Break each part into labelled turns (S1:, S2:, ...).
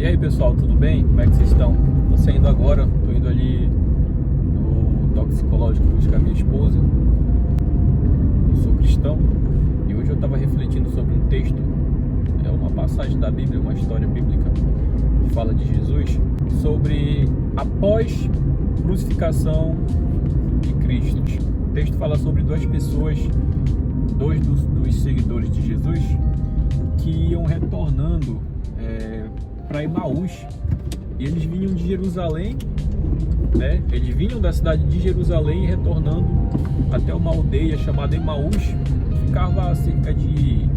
S1: E aí pessoal, tudo bem? Como é que vocês estão? Tô saindo agora, tô indo ali no toxicológico buscar minha esposa. Eu sou cristão e hoje eu estava refletindo sobre um texto, uma passagem da Bíblia, uma história bíblica que fala de Jesus, sobre após crucificação de Cristo. O texto fala sobre duas pessoas, dois dos seguidores de Jesus, que iam retornando para Emaús, e eles vinham de Jerusalém, né? Eles vinham da cidade de Jerusalém retornando até uma aldeia chamada Emaús, que ficava a cerca de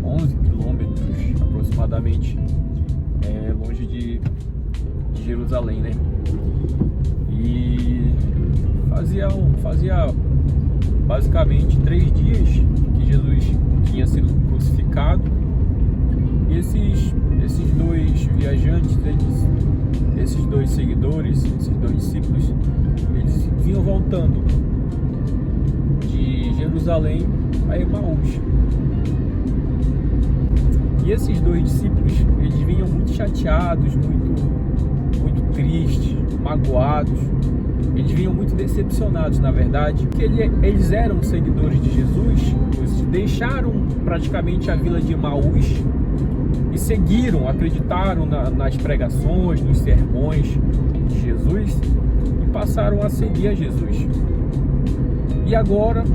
S1: 11 quilômetros aproximadamente, longe de Jerusalém, né? E fazia basicamente 3 dias que Jesus tinha sido crucificado. E esses dois viajantes, esses dois seguidores, esses dois discípulos, eles vinham voltando de Jerusalém a Emaús. E esses dois discípulos, eles vinham muito chateados, muito tristes, magoados. Eles vinham muito decepcionados, na verdade, porque eles eram seguidores de Jesus, eles deixaram praticamente a vila de Emaús e seguiram, acreditaram nas pregações, nos sermões de Jesus e passaram a seguir a Jesus. E agora,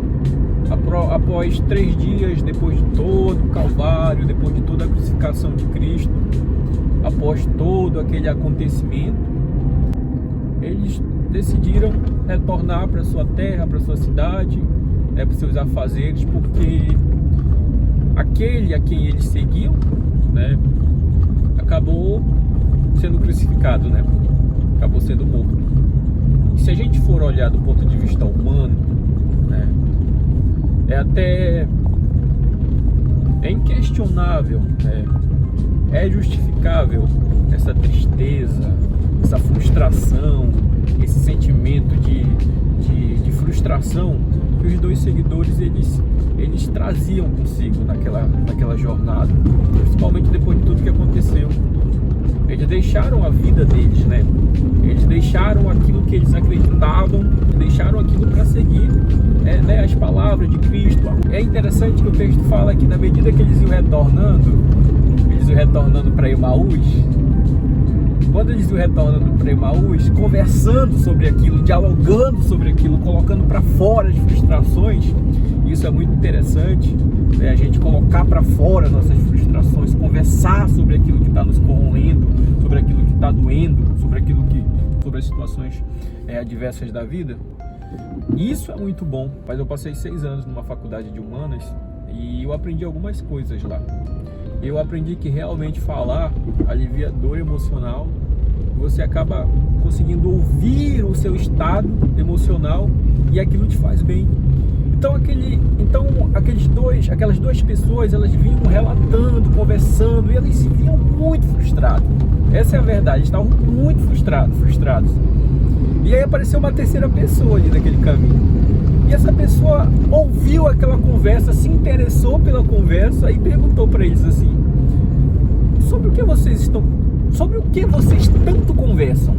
S1: após 3 dias, depois de todo o Calvário, depois de toda a crucificação de Cristo, após todo aquele acontecimento, eles decidiram retornar para sua terra, para sua cidade, para os seus afazeres, porque aquele a quem eles seguiam, né, acabou sendo crucificado, né? Acabou sendo morto. E se a gente for olhar do ponto de vista humano, né, é inquestionável, né, é justificável essa tristeza, essa frustração, esse sentimento de frustração que os dois seguidores eles traziam consigo naquela jornada, principalmente depois de tudo que aconteceu. Eles deixaram a vida deles, né? Eles deixaram aquilo que eles acreditavam, deixaram aquilo para seguir, né, as palavras de Cristo. É interessante que o texto fala que na medida que eles iam retornando para Emaús, quando eles iam retornando para Emaús, conversando sobre aquilo, dialogando sobre aquilo, colocando para fora as frustrações. Isso é muito interessante, né? A gente colocar para fora nossas frustrações, conversar sobre aquilo que está nos corroendo, sobre aquilo que está doendo, sobre as situações adversas da vida. Isso é muito bom. Mas eu passei 6 anos numa faculdade de humanas e eu aprendi algumas coisas lá. Eu aprendi que realmente falar alivia dor emocional. Você acaba conseguindo ouvir o seu estado emocional e aquilo te faz bem. Então aquelas duas pessoas, elas vinham relatando, conversando, e elas se viam muito frustradas. Essa é a verdade, eles estavam muito frustrados. E aí apareceu uma terceira pessoa ali naquele caminho. E essa pessoa ouviu aquela conversa, se interessou pela conversa e perguntou para eles assim: sobre o que vocês tanto conversam?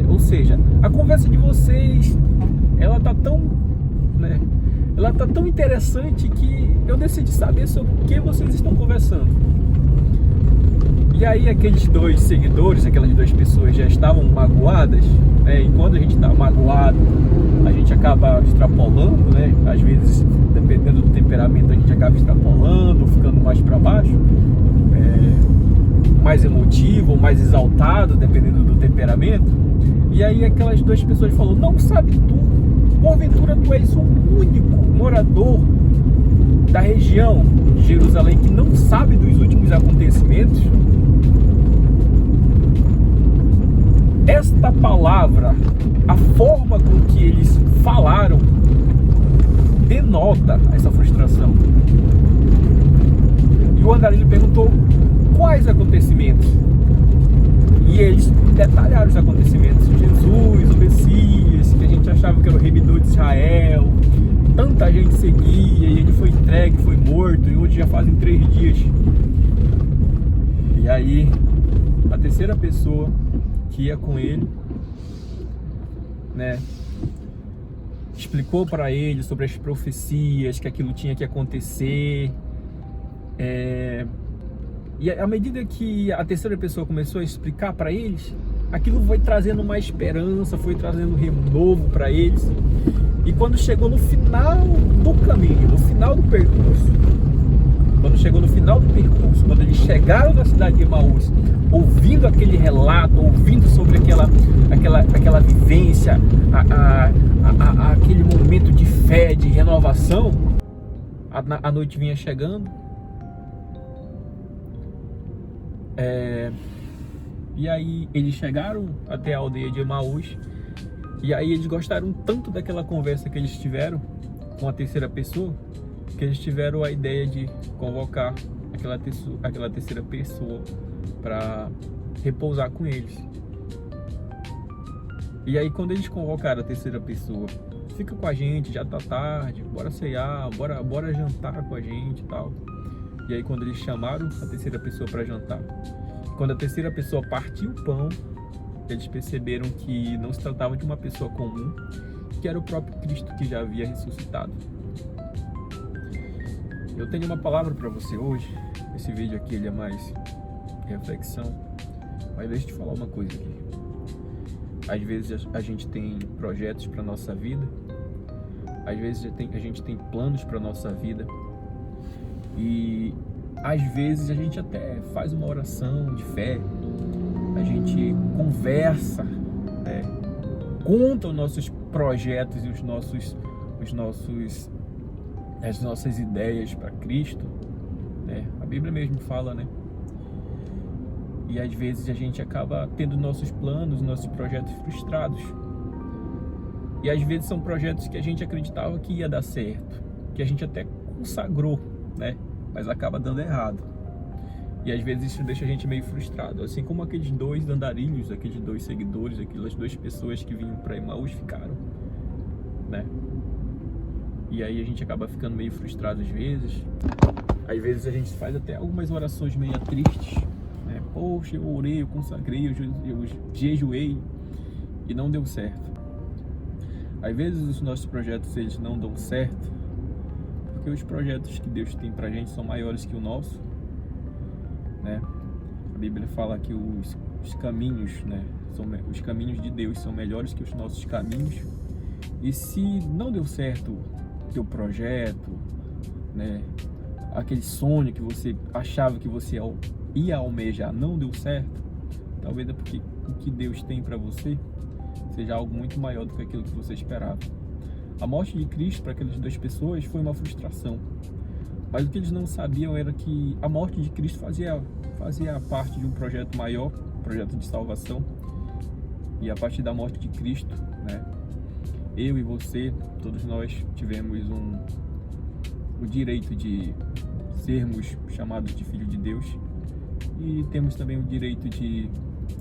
S1: Ou seja, a conversa de vocês, ela tá tão interessante que eu decidi saber sobre o que vocês estão conversando. E aí aqueles dois seguidores, aquelas duas pessoas já estavam magoadas, né? E quando a gente está magoado, a gente acaba extrapolando, né? Às vezes, dependendo do temperamento, a gente acaba extrapolando, ficando mais para baixo, mais emotivo, mais exaltado, dependendo do temperamento. E aí aquelas duas pessoas falaram: não sabe tu, porventura tu és o único morador da região de Jerusalém que não sabe dos últimos acontecimentos? Esta palavra, a forma com que eles falaram, denota essa frustração. E o Andarilho perguntou: quais acontecimentos? E eles detalharam os acontecimentos. Jesus, o Messias, que a gente achava que era o remidor de Israel, tanta gente seguia, e ele foi entregue, foi morto, e hoje já fazem 3 dias. aí a terceira pessoa que ia com ele, né, explicou para ele sobre as profecias, que aquilo tinha que acontecer. E à medida que a terceira pessoa começou a explicar para eles, aquilo foi trazendo uma esperança, foi trazendo um renovo para eles. E quando chegou no final do caminho, no final do percurso, quando eles chegaram na cidade de Emaús, ouvindo aquele relato, ouvindo sobre aquela vivência, aquele momento de fé, de renovação, a noite vinha chegando. E aí eles chegaram até a aldeia de Emaús, e aí eles gostaram tanto daquela conversa que eles tiveram com a terceira pessoa, que eles tiveram a ideia de convocar aquela terceira pessoa para repousar com eles. E aí quando eles convocaram a terceira pessoa, fica com a gente, já tá tarde, bora ceiar, bora jantar com a gente e tal. E aí quando eles chamaram a terceira pessoa para jantar, quando a terceira pessoa partiu o pão, eles perceberam que não se tratava de uma pessoa comum, que era o próprio Cristo que já havia ressuscitado. Eu tenho uma palavra para você hoje. Esse vídeo aqui ele é mais reflexão, mas deixa eu te falar uma coisa aqui. Às vezes a gente tem projetos para nossa vida, às vezes a gente tem planos para nossa vida, e às vezes a gente até faz uma oração de fé, a gente conversa, né? Conta os nossos projetos e as nossas ideias para Cristo, né? A Bíblia mesmo fala, né? E às vezes a gente acaba tendo nossos planos, nossos projetos frustrados. E às vezes são projetos que a gente acreditava que ia dar certo, que a gente até consagrou, né? Mas acaba dando errado. E às vezes isso deixa a gente meio frustrado. Assim como aqueles dois andarilhos, aqueles dois seguidores, aquelas duas pessoas que vinham para Emaús ficaram, né? E aí a gente acaba ficando meio frustrado às vezes. Às vezes a gente faz até algumas orações meio tristes, né? Poxa, eu orei, eu consagrei, eu jejuei e não deu certo. Às vezes os nossos projetos eles não dão certo porque os projetos que Deus tem pra gente são maiores que o nosso, né? A Bíblia fala que os caminhos, né, os caminhos de Deus são melhores que os nossos caminhos. E se não deu certo o teu projeto, né, aquele sonho que você achava que você ia almejar não deu certo, talvez é porque o que Deus tem para você seja algo muito maior do que aquilo que você esperava. A morte de Cristo para aquelas duas pessoas foi uma frustração, mas o que eles não sabiam era que a morte de Cristo fazia parte de um projeto maior, um projeto de salvação. E a partir da morte de Cristo, né, eu e você, todos nós tivemos o direito de sermos chamados de filho de Deus, e temos também o direito de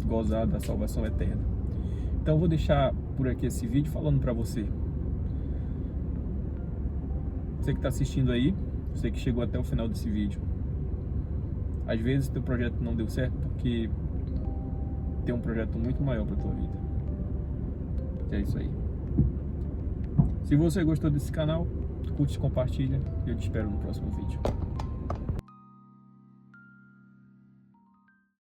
S1: gozar da salvação eterna. Então eu vou deixar por aqui esse vídeo falando para você. Você que está assistindo aí, você que chegou até o final desse vídeo, às vezes teu projeto não deu certo porque tem um projeto muito maior para tua vida. É isso aí. Se você gostou desse canal, curte, compartilha e eu te espero no próximo vídeo.